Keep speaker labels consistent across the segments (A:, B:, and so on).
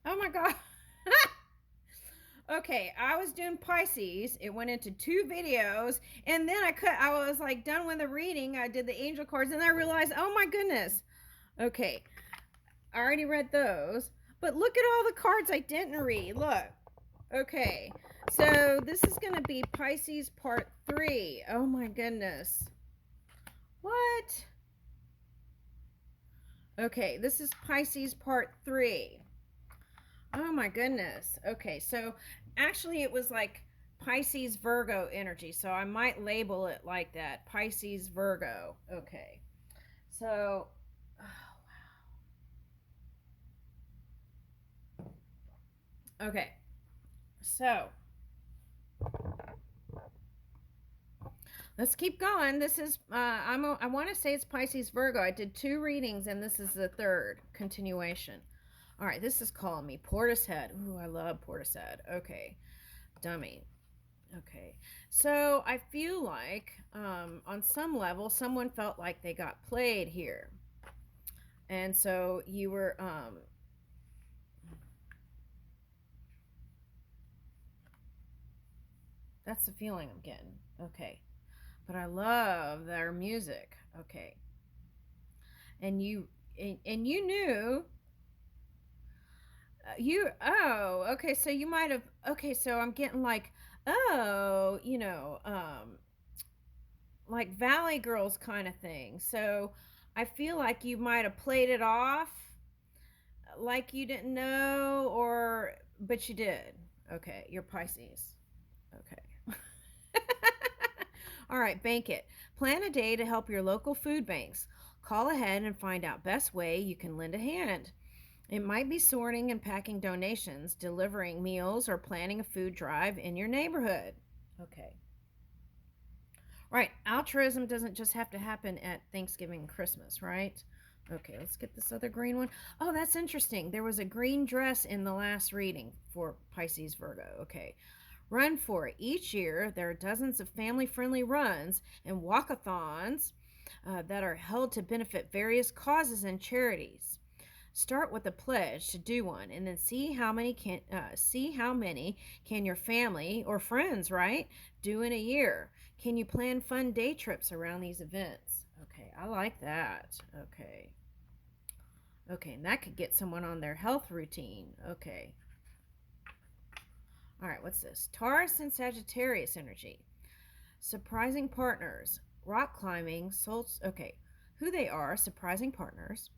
A: Oh my God. Okay, I was doing Pisces. It went into two videos, and then I was like done with the reading. I did the angel cards, and I realized, oh my goodness. Okay, I already read those, but look at all the cards I didn't read. Look. Okay, so this is going to be Pisces part 3. Oh my goodness. What? Okay, this is Pisces part 3. Oh my goodness. Okay, so actually it was like Pisces Virgo energy, so I might label it like that. Pisces Virgo. Okay. So, oh, okay. So, let's keep going. This is I want to say it's Pisces Virgo. I did 2 readings and this is the third continuation. All right, this is calling me Portishead. Ooh, I love Portishead. Okay. Dummy. Okay. So, I feel like on some level someone felt like they got played here. And so you were that's the feeling I'm getting. Okay. But I love their music. Okay. And you knew okay, so you might have, okay, so I'm getting like, oh, like Valley Girls kind of thing. So I feel like you might have played it off like you didn't know, or but you did. Okay, you're Pisces. Okay. All right, bank it. Plan a day to help your local food banks. Call ahead and find out best way you can lend a hand. It might be sorting and packing donations, delivering meals, or planning a food drive in your neighborhood. Okay. Right. Altruism doesn't just have to happen at Thanksgiving and Christmas, right? Okay, let's get this other green one. Oh, that's interesting. There was a green dress in the last reading for Pisces Virgo. Okay. Run for it. Each year, there are dozens of family friendly runs and walkathons that are held to benefit various causes and charities. Start with a pledge to do one, and then see how many can your family or friends, right, do in a year. Can you plan fun day trips around these events? Okay, I like that. Okay. Okay, and that could get someone on their health routine. Okay. All right, what's this? Taurus and Sagittarius energy. Surprising partners. Rock climbing, okay. Who they are, surprising partners.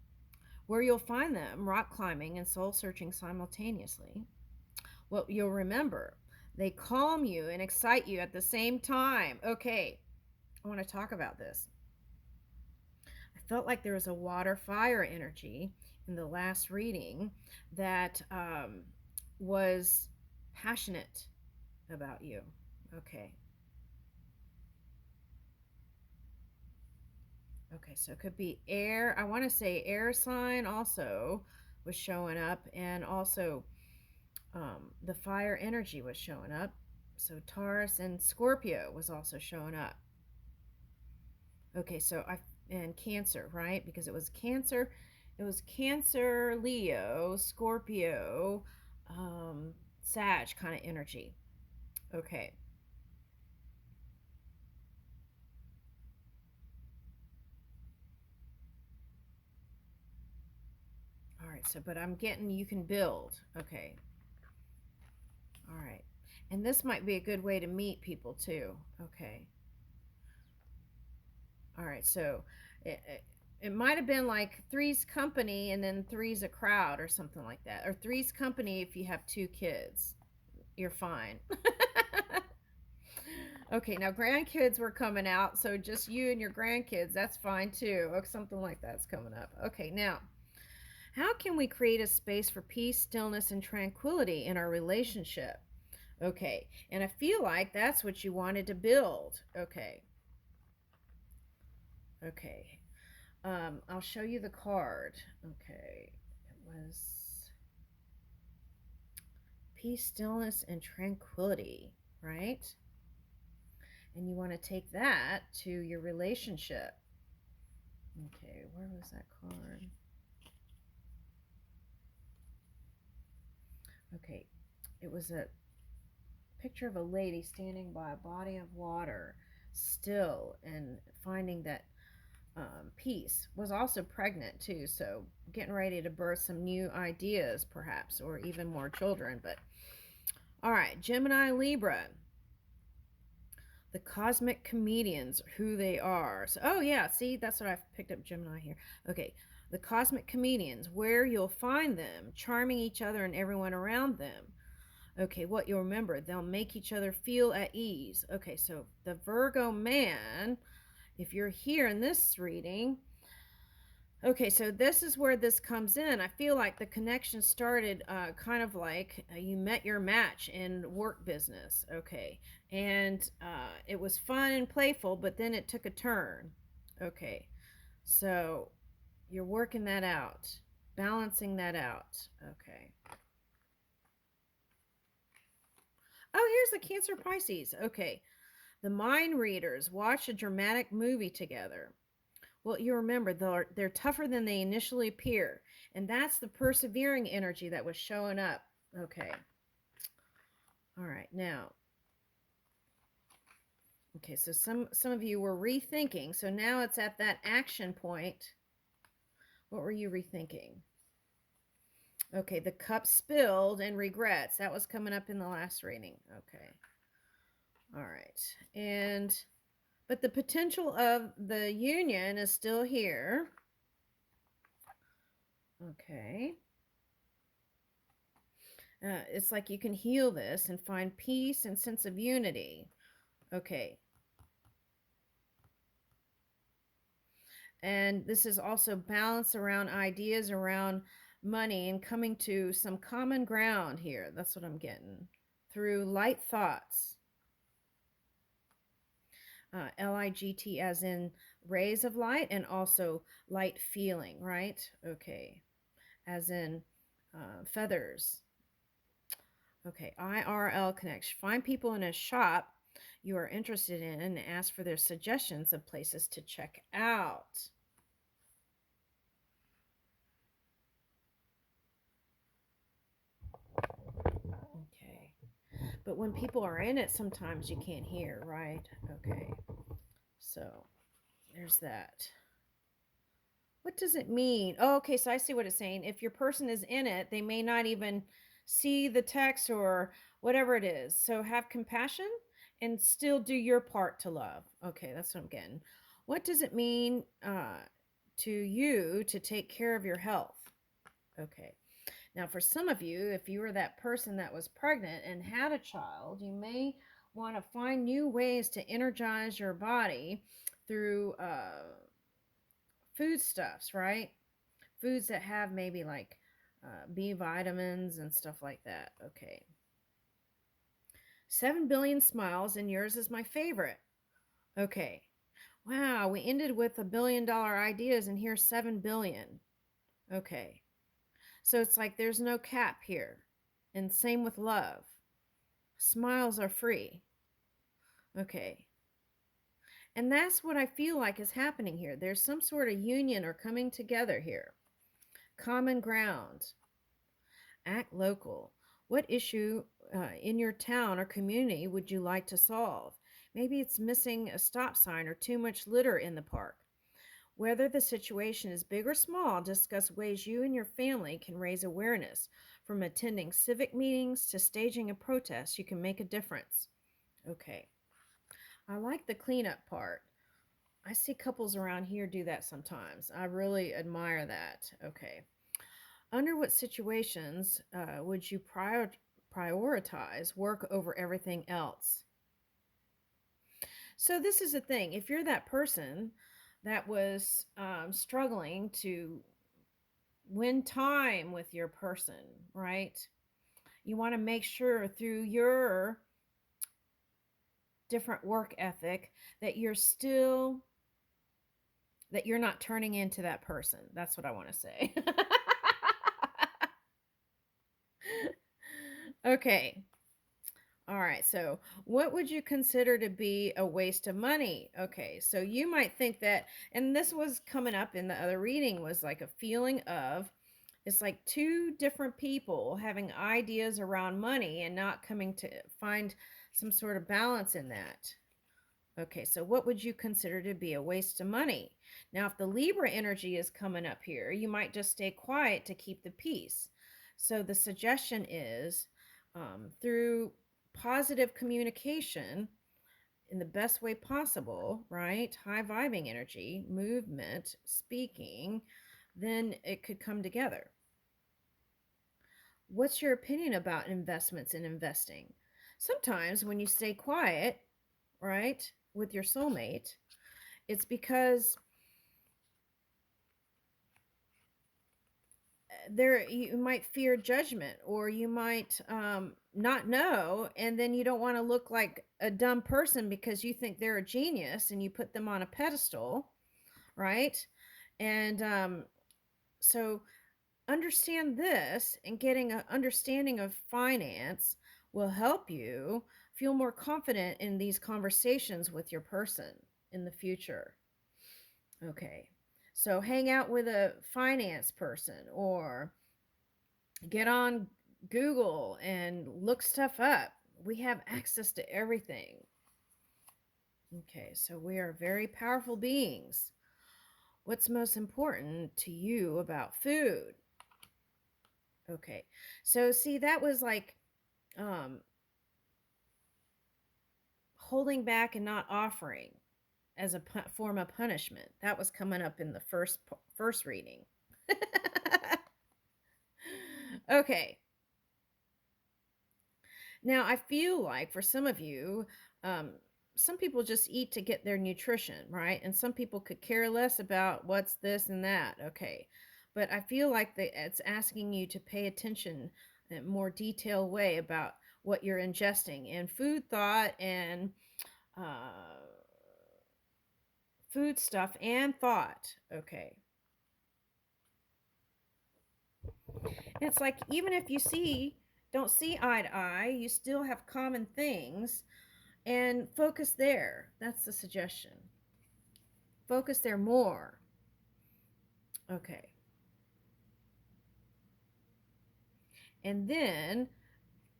A: Where you'll find them, rock climbing and soul searching simultaneously. Well, you'll remember, they calm you and excite you at the same time. Okay, I want to talk about this. I felt like there was a water fire energy in the last reading that was passionate about you. Okay. Okay, so it could be air. I want to say air sign also was showing up, and also the fire energy was showing up. So Taurus and Scorpio was also showing up. Okay, so and Cancer, right? Because it was Cancer, Leo, Scorpio, Sag kind of energy. Okay. All right, so but I'm getting you can build. Okay. All right. And this might be a good way to meet people too. Okay. All right, so it might have been like three's company and then three's a crowd or something like that. Or three's company if you have 2 kids. You're fine. Okay, now grandkids were coming out, so just you and your grandkids, that's fine too. Or something like that's coming up. Okay, now, how can we create a space for peace, stillness, and tranquility in our relationship? Okay, and I feel like that's what you wanted to build. Okay, okay. I'll show you the card. Okay, it was peace, stillness, and tranquility, right? And you want to take that to your relationship. Okay, where was that card? Okay, it was a picture of a lady standing by a body of water, still, and finding that Peace was also pregnant too, so getting ready to birth some new ideas, perhaps, or even more children. But all right, Gemini Libra, the cosmic comedians, who they are. So, oh yeah, see, that's what I've picked up Gemini here. Okay, the cosmic comedians, where you'll find them, charming each other and everyone around them. Okay, what you'll remember, they'll make each other feel at ease. Okay, so the Virgo man, if you're here in this reading, okay, so this is where this comes in. I feel like the connection started kind of like you met your match in work business. Okay, and it was fun and playful, but then it took a turn. Okay, so you're working that out, balancing that out. Okay. Oh, here's the Cancer Pisces. Okay, the mind readers watch a dramatic movie together. Well, you remember they're tougher than they initially appear, and that's the persevering energy that was showing up. Okay. All right. Now, okay, so some of you were rethinking. So now it's at that action point. What were you rethinking? Okay, the cup spilled and regrets. That was coming up in the last reading. Okay. All right. And but the potential of the union is still here. Okay. It's like you can heal this and find peace and sense of unity. Okay. And this is also balance around ideas around money and coming to some common ground here. That's what I'm getting through light thoughts. Light as in rays of light, and also light feeling, right? Okay. As in feathers. Okay, IRL connection. Find people in a shop you are interested in and ask for their suggestions of places to check out. Okay. But when people are in it, sometimes you can't hear, right? Okay. So there's that. What does it mean? Oh, okay, so I see what it's saying. If your person is in it, they may not even see the text or whatever it is. So have compassion and still do your part to love. Okay, that's what I'm getting. What does it mean to you to take care of your health? Okay. Now, for some of you, if you were that person that was pregnant and had a child, you may want to find new ways to energize your body through foodstuffs, right? Foods that have maybe like B vitamins and stuff like that. Okay. 7 billion smiles, and yours is my favorite. Okay. Wow, we ended with $1 billion ideas, and here's 7 billion. Okay. So it's like there's no cap here. And same with love. Smiles are free. Okay. And that's what I feel like is happening here. There's some sort of union or coming together here. Common ground. Act local. What issue in your town or community would you like to solve? Maybe it's missing a stop sign or too much litter in the park. Whether the situation is big or small, discuss ways you and your family can raise awareness. From attending civic meetings to staging a protest, you can make a difference. Okay. I like the cleanup part. I see couples around here do that sometimes. I really admire that. Okay. Under what situations would you prioritize work over everything else? So this is the thing. If you're that person that was struggling to win time with your person, right? You want to make sure through your different work ethic that you're not turning into that person. That's what I want to say. Okay. All right. So, what would you consider to be a waste of money? Okay. So, you might think that, and this was coming up in the other reading, was like a feeling of It's like two different people having ideas around money and not coming to find some sort of balance in that. Okay, so what would you consider to be a waste of money? Now, if the Libra energy is coming up here, you might just stay quiet to keep the peace. So the suggestion is through positive communication in the best way possible, right? High vibing energy, movement, speaking, then it could come together. What's your opinion about investments and investing? Sometimes when you stay quiet, right, with your soulmate, it's because there you might fear judgment, or you might not know, and then you don't want to look like a dumb person because you think they're a genius and you put them on a pedestal, right? And so understand this, and getting an understanding of finance will help you feel more confident in these conversations with your person in the future. Okay. So hang out with a finance person, or get on Google and look stuff up. We have access to everything. Okay, so we are very powerful beings. What's most important to you about food? Okay, so see, that was like um, holding back and not offering as a form of punishment. That was coming up in the first reading. Okay. Now, I feel like for some of you, um, some people just eat to get their nutrition, right? And some people could care less about what's this and that. Okay. But I feel like it's asking you to pay attention in a more detailed way about what you're ingesting, and food thought, and uh, food stuff and thought. Okay. It's like, even if you don't see eye to eye, you still have common things, and focus there. That's the suggestion. Focus there more. Okay. And then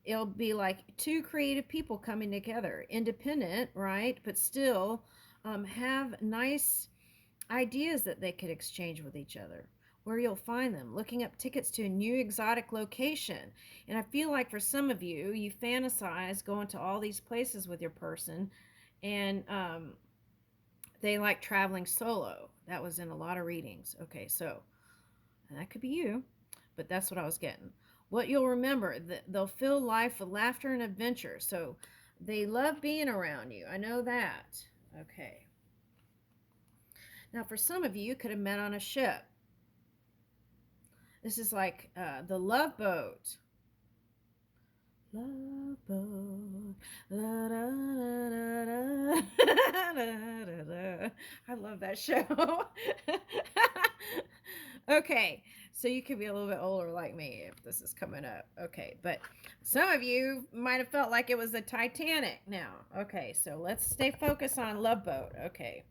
A: it'll be like two creative people coming together, independent, right? But still have nice ideas that they could exchange with each other. Where you'll find them, looking up tickets to a new exotic location. And I feel like for some of you, you fantasize going to all these places with your person, and they like traveling solo. That was in a lot of readings. Okay, so that could be you, but that's what I was getting. What you'll remember, that they'll fill life with laughter and adventure. So they love being around you. I know that. Okay. Now, for some of you, you could have met on a ship. This is like the Love Boat. Love Boat. Da, da, da, da, da, da, da. I love that show. Okay, so you could be a little bit older like me if this is coming up. Okay, but some of you might have felt like it was the Titanic now. Okay, so let's stay focused on Love Boat. Okay.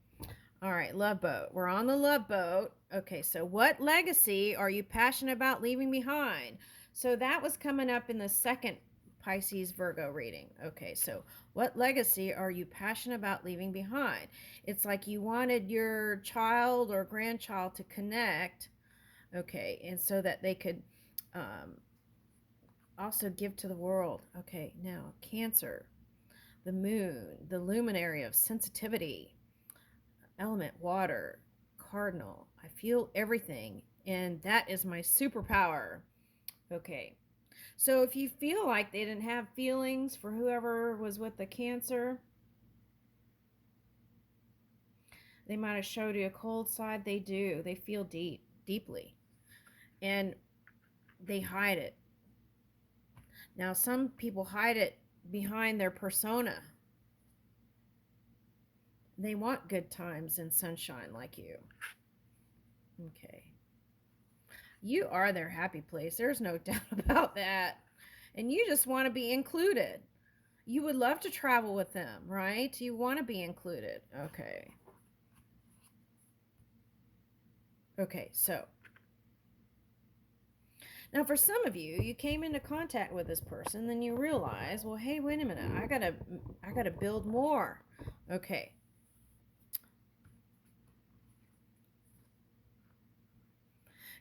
A: All right, Love Boat. We're on the Love Boat. Okay, so what legacy are you passionate about leaving behind? So that was coming up in the second Pisces Virgo reading. Okay, so what legacy are you passionate about leaving behind? It's like you wanted your child or grandchild to connect, okay, and so that they could also give to the world. Okay, now Cancer, the moon, the luminary of sensitivity, element water, cardinal. I feel everything, and that is my superpower. Okay. So if you feel like they didn't have feelings for whoever was with the Cancer, they might have showed you a cold side. They do. They feel deeply. And they hide it. Now, some people hide it behind their persona. They want good times and sunshine like you. Okay. You are their happy place. There's no doubt about that. And you just want to be included. You would love to travel with them, right? You want to be included. Okay. Okay, so Now, for some of you, you came into contact with this person, then you realize, well, hey, wait a minute, I gotta build more. Okay.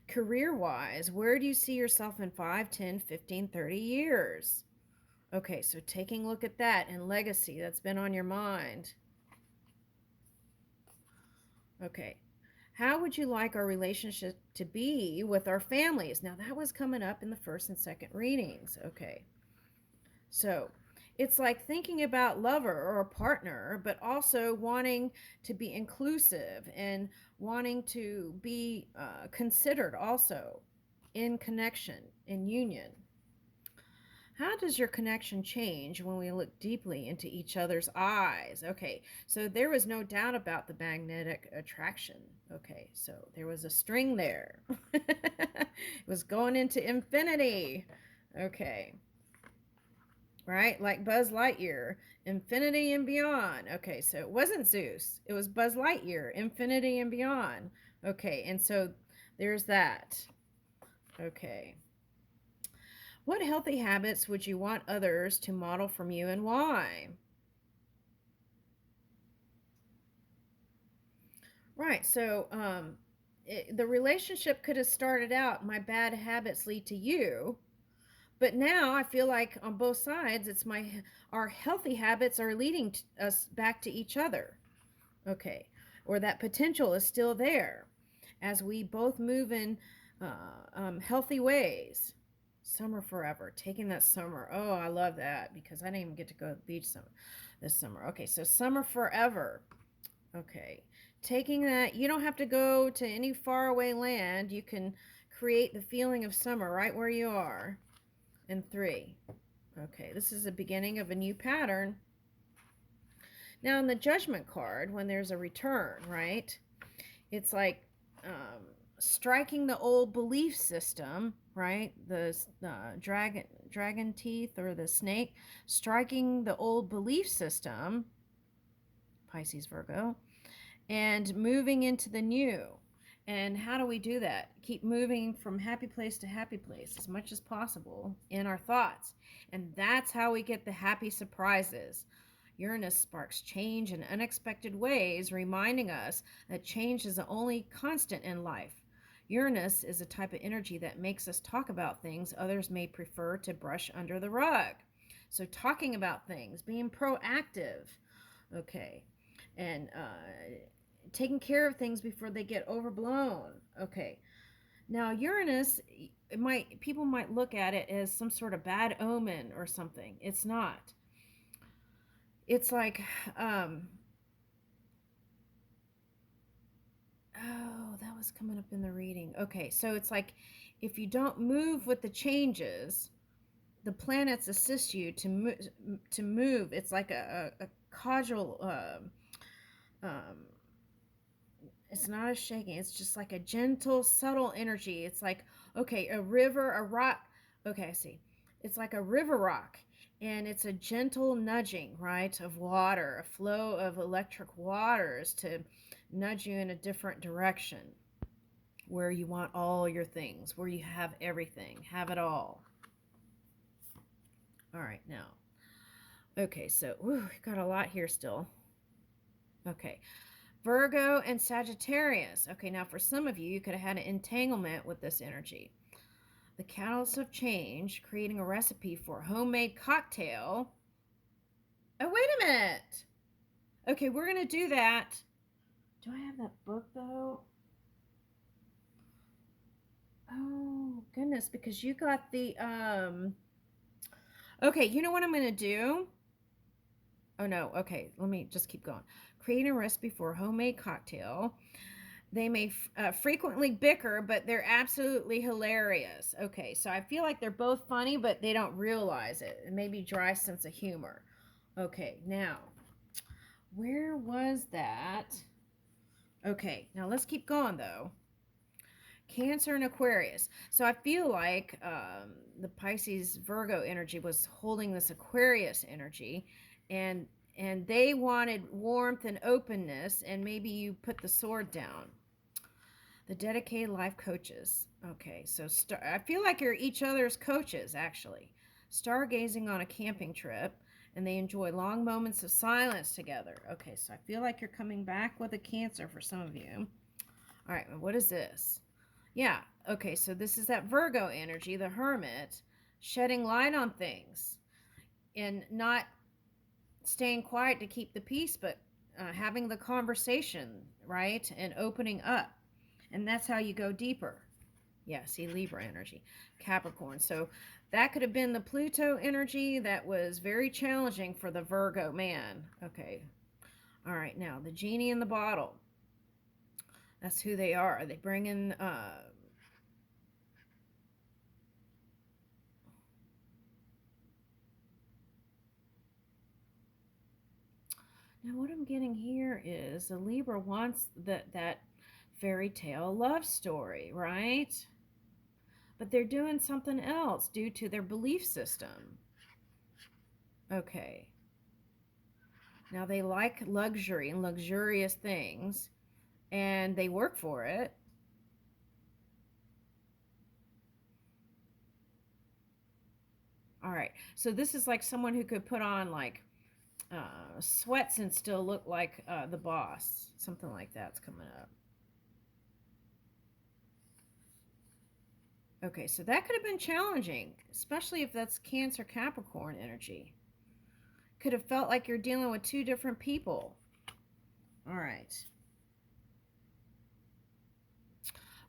A: Career-wise, where do you see yourself in 5, 10, 15, 30 years? Okay, so taking a look at that and legacy that's been on your mind. Okay. How would you like our relationship to be with our families? Now, that was coming up in the first and second readings. Okay. So, it's like thinking about lover or a partner, but also wanting to be inclusive and wanting to be considered also in connection, in union. How does your connection change when we look deeply into each other's eyes? Okay, so there was no doubt about the magnetic attraction. Okay, so there was a string there. It was going into infinity. Okay, right? Like Buzz Lightyear, infinity and beyond. Okay, so it wasn't Zeus, it was Buzz Lightyear, infinity and beyond. Okay, and so there's that. Okay. What healthy habits would you want others to model from you and why? Right, so the relationship could have started out, my bad habits lead to you, but now I feel like on both sides, it's our healthy habits are leading us back to each other. Okay, or that potential is still there as we both move in healthy ways. Summer forever, taking that summer. Oh, I love that because I didn't even get to go to the beach this summer. Okay, so summer forever. Okay, taking that, you don't have to go to any faraway land. You can create the feeling of summer right where you are. And 3. Okay, this is the beginning of a new pattern. Now, in the judgment card, when there's a return, right? It's like striking the old belief system, right? The dragon teeth or the snake, striking the old belief system, Pisces Virgo, and moving into the new. And how do we do that? Keep moving from happy place to happy place as much as possible in our thoughts. And that's how we get the happy surprises. Uranus sparks change in unexpected ways, reminding us that change is the only constant in life. Uranus is a type of energy that makes us talk about things others may prefer to brush under the rug. So, talking about things, being proactive, okay, and taking care of things before they get overblown. Okay. Now Uranus, people might look at it as some sort of bad omen or something. It's not. It's like oh, that was coming up in the reading. Okay, so it's like if you don't move with the changes, the planets assist you to move. It's like a causal it's not a shaking, it's just like a gentle subtle energy. It's like, okay, a river, a rock. Okay, I see. It's like a river rock, and it's a gentle nudging, right, of water, a flow of electric waters to nudge you in a different direction where you want all your things, where you have everything, have it all. All right, now, okay, so got a lot here still. Okay, Virgo and Sagittarius. Okay, now for some of you, you could have had an entanglement with this energy. The catalyst of change, creating a recipe for a homemade cocktail. Oh, wait a minute. Okay, we're going to do that. Do I have that book though? Oh, goodness, because you got the Okay, you know what I'm going to do? Oh no, okay, let me just keep going. Creating a recipe for a homemade cocktail. They may frequently bicker, but they're absolutely hilarious. Okay, so I feel like they're both funny, but they don't realize it. It may be dry sense of humor. Okay, now, where was that? Okay, now let's keep going though. Cancer and Aquarius. So I feel like the Pisces Virgo energy was holding this Aquarius energy, and they wanted warmth and openness, and maybe you put the sword down. The dedicated life coaches. Okay, so I feel like you're each other's coaches, actually. Stargazing on a camping trip, and they enjoy long moments of silence together. Okay, so I feel like you're coming back with a Cancer for some of you. All right, what is this? Yeah, okay, so this is that Virgo energy, the Hermit, shedding light on things and not staying quiet to keep the peace, but having the conversation, right? And opening up. And that's how you go deeper. Yeah, see, Libra energy, Capricorn. So that could have been the Pluto energy that was very challenging for the Virgo man. Okay. All right, now the genie in the bottle. That's who they are. They bring in now what I'm getting here is the Libra wants that fairy tale love story, right? But they're doing something else due to their belief system. Okay. Now they like luxury and luxurious things, and they work for it. All right. So this is like someone who could put on like sweats and still look like the boss. Something like that's coming up. Okay, so that could have been challenging, especially if that's Cancer Capricorn energy. Could have felt like you're dealing with two different people. All right.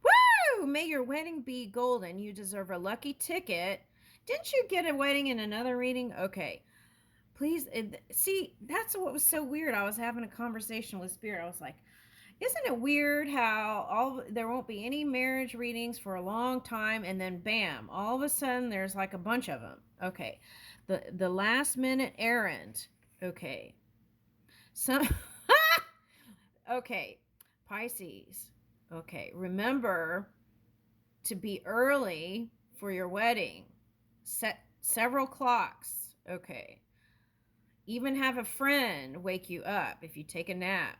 A: Woo! May your wedding be golden. You deserve a lucky ticket. Didn't you get a wedding in another reading? Okay. Please see, that's what was so weird. I was having a conversation with Spirit. I was like, isn't it weird how there won't be any marriage readings for a long time, and then bam, all of a sudden there's like a bunch of them. Okay. The last minute errand. Okay. Some Okay. Pisces. Okay. Remember to be early for your wedding. Set several clocks. Okay. Even have a friend wake you up if you take a nap.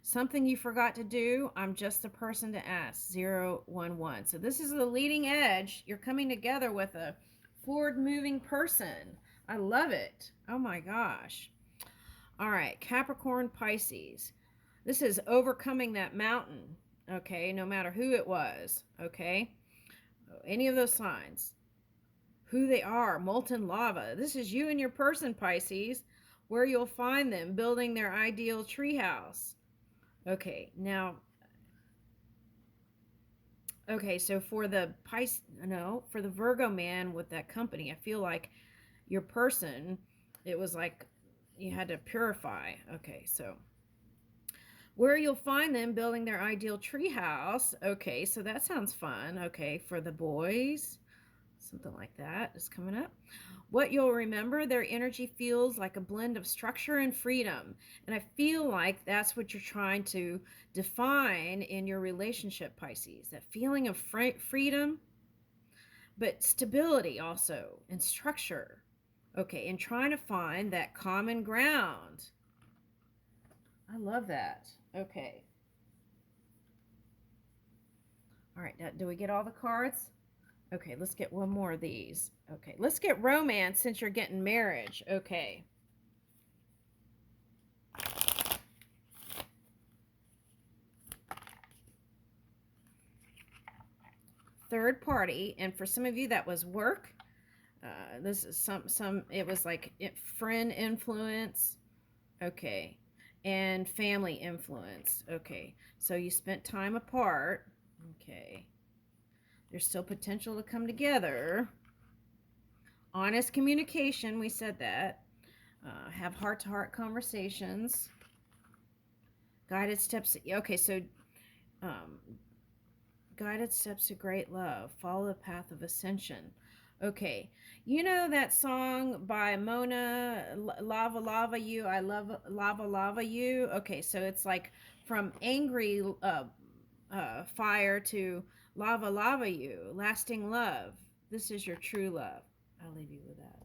A: Something you forgot to do, I'm just the person to ask. 011. So this is the leading edge. You're coming together with a forward moving person. I love it. Oh my gosh. All right, Capricorn Pisces. This is overcoming that mountain, okay, no matter who it was, okay? Any of those signs. Who they are, molten lava. This is you and your person, Pisces, where you'll find them building their ideal treehouse. Okay, now, okay, so for the for the Virgo man with that company, I feel like your person, it was like you had to purify. Okay, so where you'll find them building their ideal treehouse. Okay, so that sounds fun. Okay, for the boys, something like that is coming up. What you'll remember, their energy feels like a blend of structure and freedom. And I feel like that's what you're trying to define in your relationship, Pisces. That feeling of freedom, but stability also, and structure. Okay, and trying to find that common ground. I love that. Okay. All right, do we get all the cards? Okay, let's get one more of these. Okay, let's get romance since you're getting marriage. Okay. Third party, and for some of you that was work. This is it was like friend influence. Okay. And family influence. Okay. So you spent time apart. Okay. There's still potential to come together. Honest communication, we said that. Have heart-to-heart conversations. Guided steps. Okay, so um, guided steps to great love. Follow the path of ascension. Okay, you know that song by Mona, Lava Lava You, I love Lava Lava You? Okay, so it's like from angry fire to Lava Lava You, lasting love. This is your true love. I'll leave you with that.